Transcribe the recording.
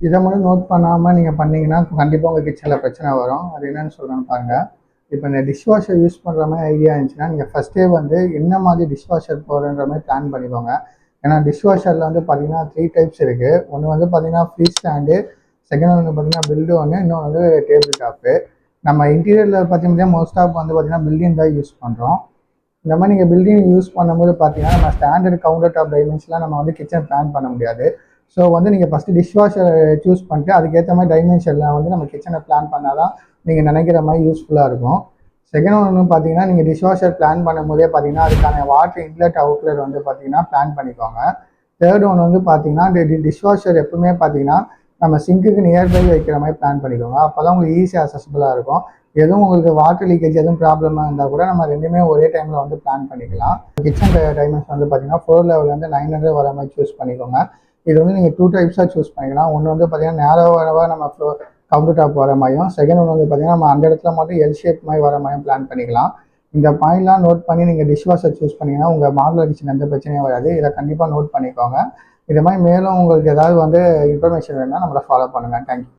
இதை மட்டும் நோட் பண்ணாமல் நீங்கள் பண்ணீங்கன்னா கண்டிப்பாக உங்கள் கிச்சனில் பிரச்சனை வரும். அது என்னென்னு சொல்கிறேன்னு பாருங்கள். இப்போ இந்த டிஷ்வாஷர் யூஸ் பண்ணுற மாதிரி ஐடியா இருந்துச்சுன்னா நீங்கள் ஃபஸ்ட்டே வந்து என்ன மாதிரி டிஷ்வாஷர் போடுறன்ற மாதிரி பிளான் பண்ணிக்கோங்க. ஏன்னா டிஷ்வாஷரில் வந்து பார்த்தீங்கன்னா 3 டைப்ஸ் இருக்குது. ஒன்று வந்து பார்த்தீங்கன்னா ஃப்ரீ ஸ்டாண்டு, செகண்ட் வந்து பார்த்தீங்கன்னா பில்டு ஒன்று, இன்னொன்று வந்து டேபிள் டாப்பு. நம்ம இன்டீரியரில் பார்த்தீங்கன்னா மோஸ்ட் ஆஃப் வந்து பார்த்தீங்கன்னா பில்டிங் தான் யூஸ் பண்ணுறோம். இந்த மாதிரி நீங்கள் பில்டிங் யூஸ் பண்ணும்போது பார்த்தீங்கன்னா நம்ம ஸ்டாண்டர்ட் கவுண்டர் டாப் டைமென்ஷன்லாம் நம்ம வந்து கிச்சன் பிளான் பண்ண முடியாது. ஸோ வந்து நீங்கள் ஃபஸ்ட்டு டிஷ்வாஷர் சூஸ் பண்ணிட்டு அதுக்கேற்ற மாதிரி டைமென்ஷனில் வந்து நம்ம கிச்சனை பிளான் பண்ணால் தான் நீங்கள் நினைக்கிற மாதிரி யூஸ்ஃபுல்லாக இருக்கும். செகண்ட் ஒன்று பார்த்தீங்கன்னா நீங்கள் டிஷ்வாஷர் பிளான் பண்ணும்போதே பார்த்தீங்கன்னா அதுக்கான வாட்டர் இன்லெட் அவுட்லெட் வந்து பார்த்தீங்கன்னா பிளான் பண்ணிக்கோங்க. தேர்ட் ஒன்று வந்து பார்த்தீங்கன்னா டிஷ்வாஷர் எப்பவுமே பார்த்தீங்கன்னா நம்ம சிங்குக்கு நியர்பை வைக்கிற மாதிரி பிளான் பண்ணிக்கோங்க. அப்போ தான் உங்களுக்கு ஈஸியாக அக்சஸபிளாக இருக்கும். எதுவும் உங்களுக்கு வாட்டர் லீக்கேஜ் எதுவும் ப்ராப்ளமாக இருந்தால் கூட நம்ம ரெண்டுமே ஒரே டைமில் வந்து பிளான் பண்ணிக்கலாம். கிச்சன் டைமென்ஷன் வந்து பார்த்தீங்கன்னா 4 லெவல்லேருந்து 900 வர மாதிரி சூஸ் பண்ணிக்கோங்க. இது வந்து நீங்கள் 2 டைப்ஸாக சூஸ் பண்ணிக்கலாம். ஒன்று வந்து பார்த்தீங்கன்னா நேரோவாக நம்ம கவுண்டர் டாப் வர மாதிரியும், செகண்ட் ஒன்று வந்து பார்த்தீங்கன்னா நம்ம அந்த இடத்துல மட்டும் எல் ஷேப் மாதிரி வர மாதிரியும் பிளான் பண்ணிக்கலாம். இந்த பாயிண்ட்லாம் நோட் பண்ணி நீங்கள் டிஷ்வாஷர் சூஸ் பண்ணிங்கன்னா உங்கள் மாடுலர் கிச்சன் எந்த பிரச்சனையும் வராது. இதை கண்டிப்பாக நோட் பண்ணிக்கோங்க. இது மாதிரி மேலும் உங்களுக்கு ஏதாவது வந்து இன்ஃபர்மேஷன் வேணும்னா நம்மளை ஃபாலோ பண்ணுங்கள். தேங்க்யூ.